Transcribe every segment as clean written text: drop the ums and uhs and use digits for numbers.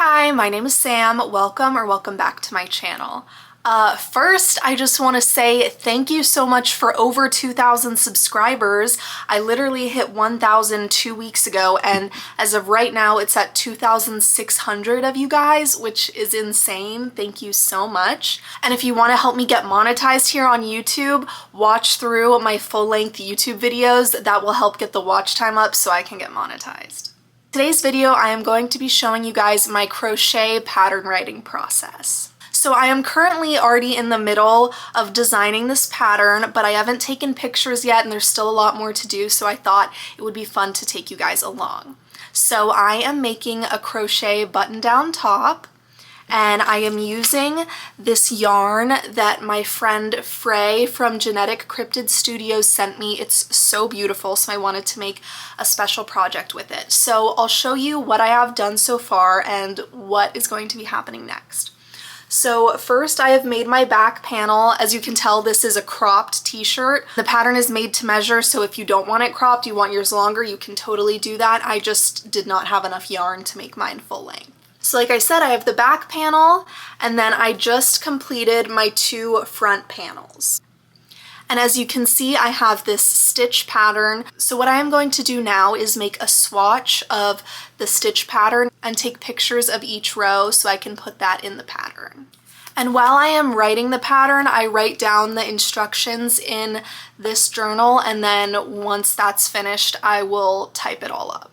Hi, my name is Sam. Welcome back to my channel. First, I just want to say thank you so much for over 2,000 subscribers. I literally hit 1,000 2 weeks ago, and as of right now, it's at 2,600 of you guys, which is insane. Thank you so much. And if you want to help me get monetized here on YouTube, watch through my full-length YouTube videos. That will help get the watch time up so I can get monetized. Today's video, I am going to be showing you guys my crochet pattern writing process. So I am currently already in the middle of designing this pattern, but I haven't taken pictures yet and there's still a lot more to do, so I thought it would be fun to take you guys along. So I am making a crochet button-down top, and I am using this yarn that my friend Frey from Genetic Cryptid Studios sent me. It's so beautiful, so I wanted to make a special project with it. So I'll show you what I have done so far and what is going to be happening next. So first I have made my back panel. As you can tell, this is a cropped t-shirt. The pattern is made to measure, so if you don't want it cropped, you want yours longer, you can totally do that. I just did not have enough yarn to make mine full length. So like I said, I have the back panel, and then I just completed my two front panels. And as you can see, I have this stitch pattern. So what I am going to do now is make a swatch of the stitch pattern and take pictures of each row so I can put that in the pattern. And while I am writing the pattern, I write down the instructions in this journal, and then once that's finished, I will type it all up.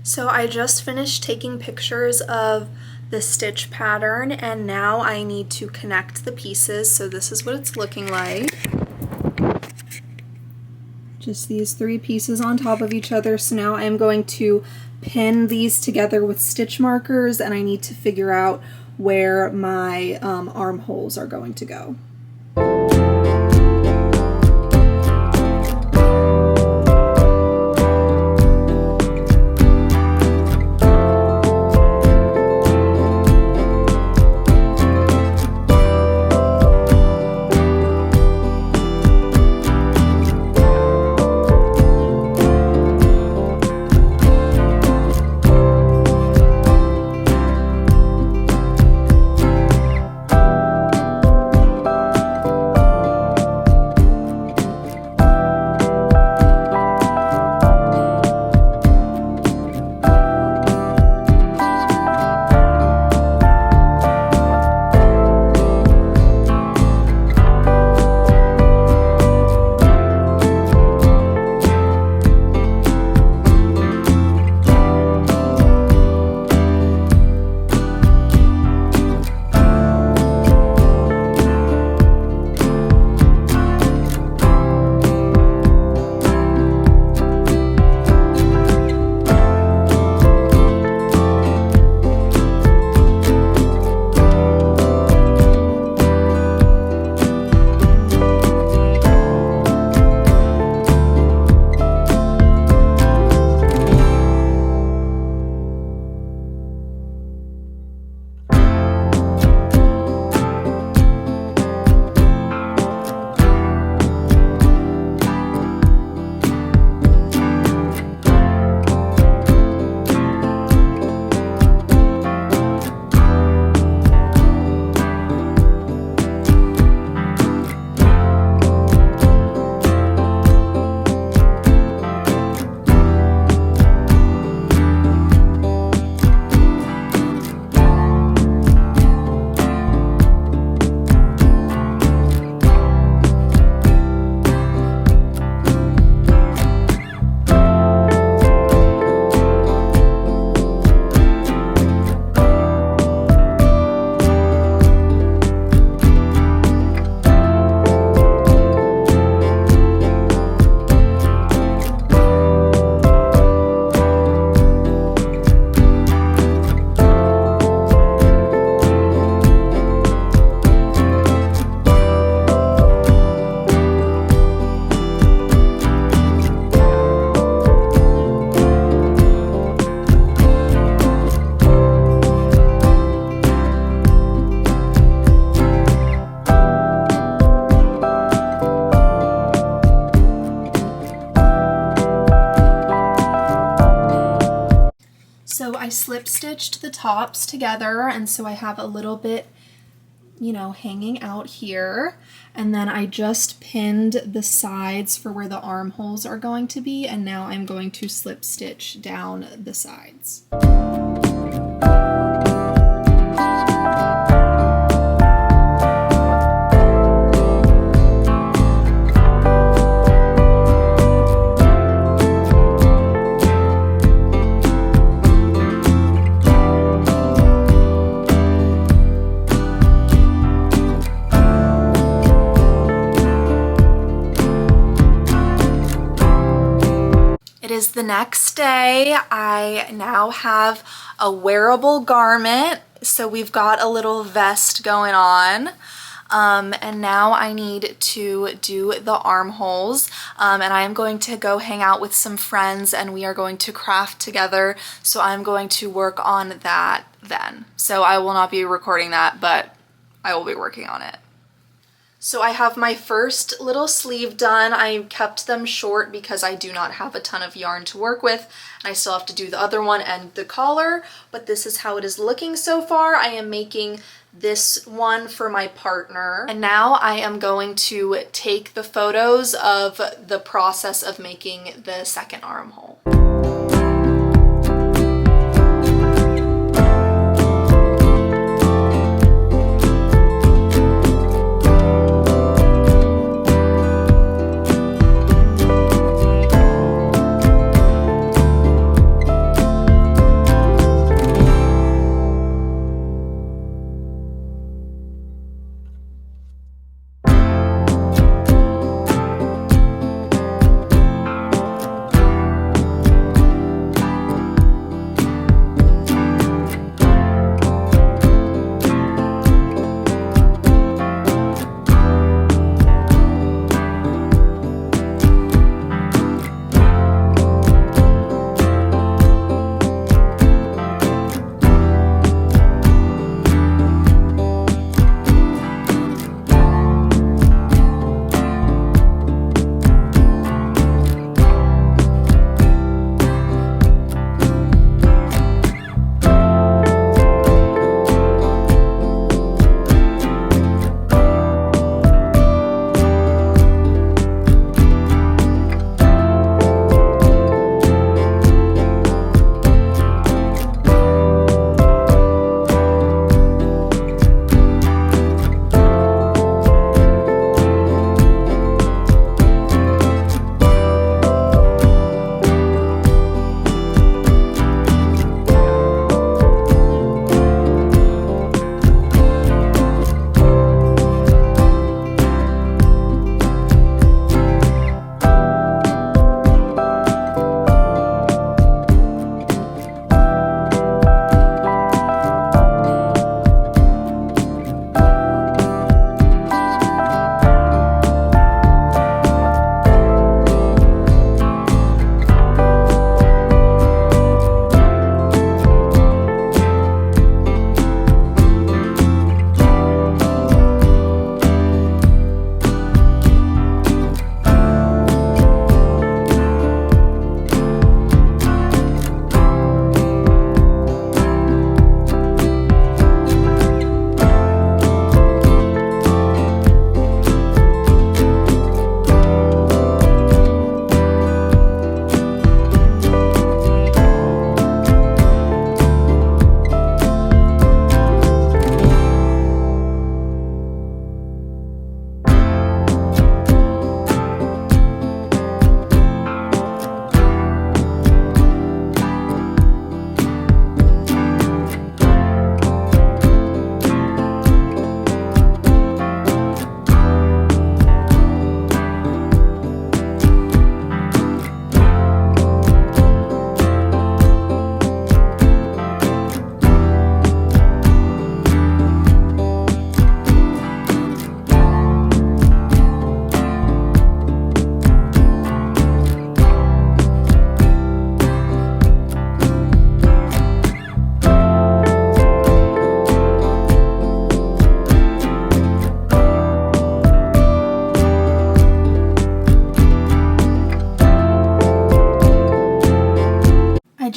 So I just finished taking pictures of the stitch pattern, and now I need to connect the pieces. So this is what it's looking like. Just these 3 pieces on top of each other. So now I'm going to pin these together with stitch markers, and I need to figure out where my armholes are going to go. I slip stitched the tops together, and so I have a little bit, you know, hanging out here, and then I just pinned the sides for where the armholes are going to be, and now I'm going to slip stitch down the sides. It is the next day. I now have a wearable garment. So we've got a little vest going on. And now I need to do the armholes. And I am going to go hang out with some friends and we are going to craft together. So I'm going to work on that then. So I will not be recording that, but I will be working on it. So I have my first little sleeve done. I kept them short because I do not have a ton of yarn to work with, and I still have to do the other one and the collar, but this is how it is looking so far. I am making this one for my partner, and now I am going to take the photos of the process of making the second armhole.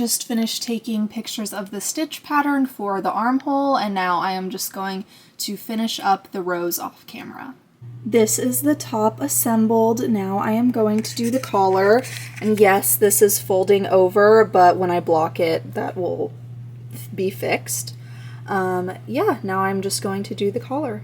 just finished taking pictures of the stitch pattern for the armhole, and now I am just going to finish up the rows off camera. This is the top assembled. Now I am going to do the collar, and yes, this is folding over, but when I block it, that will be fixed. Yeah, now I'm just going to do the collar.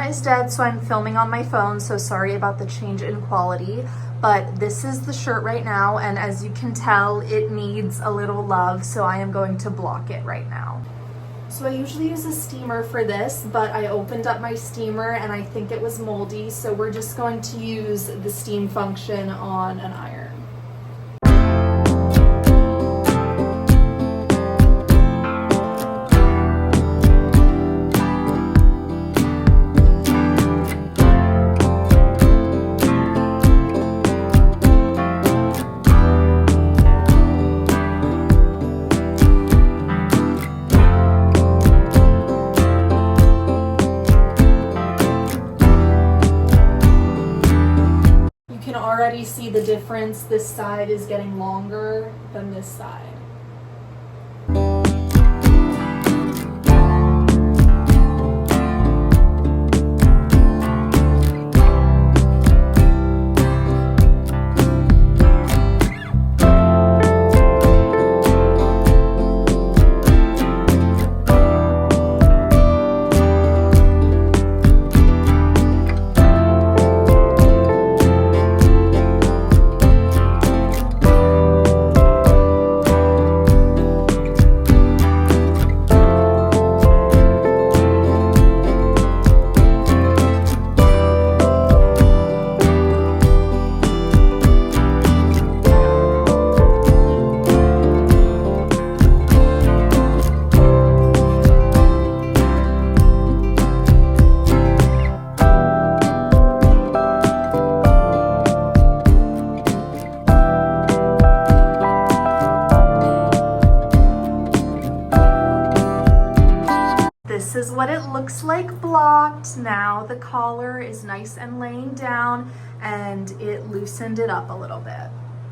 camera is dead, so I'm filming on my phone, so sorry about the change in quality. But this is the shirt right now, and as you can tell, it needs a little love, so I am going to block it right now. So I usually use a steamer for this, but I opened up my steamer and I think it was moldy, so we're just going to use the steam function on an iron. Already see the difference. This side is getting longer than this side. This is what it looks like blocked. Now the collar is nice and laying down, and it loosened it up a little bit.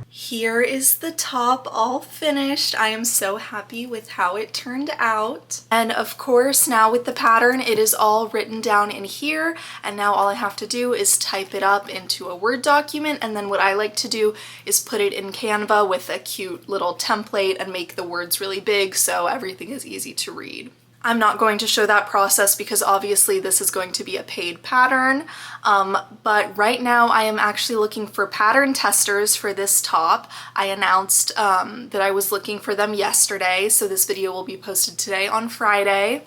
Here is the top all finished. I am so happy with how it turned out. And of course, now with the pattern, it is all written down in here, and now all I have to do is type it up into a Word document, and then what I like to do is put it in Canva with a cute little template and make the words really big so everything is easy to read. I'm not going to show that process because obviously this is going to be a paid pattern, but right now I am actually looking for pattern testers for this top. I announced that I was looking for them yesterday, so this video will be posted today on Friday.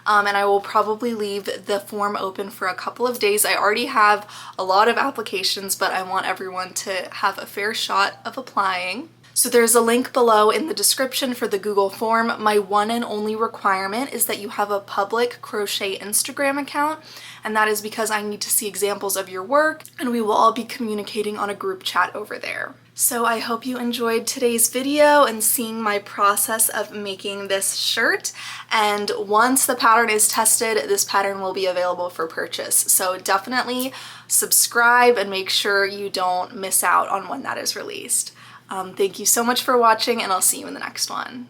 And I will probably leave the form open for a couple of days. I already have a lot of applications, but I want everyone to have a fair shot of applying. So there's a link below in the description for the Google form. My one and only requirement is that you have a public crochet Instagram account, and that is because I need to see examples of your work, and we will all be communicating on a group chat over there. So I hope you enjoyed today's video and seeing my process of making this shirt. And once the pattern is tested, this pattern will be available for purchase. So definitely subscribe and make sure you don't miss out on when that is released. Thank you so much for watching, and I'll see you in the next one.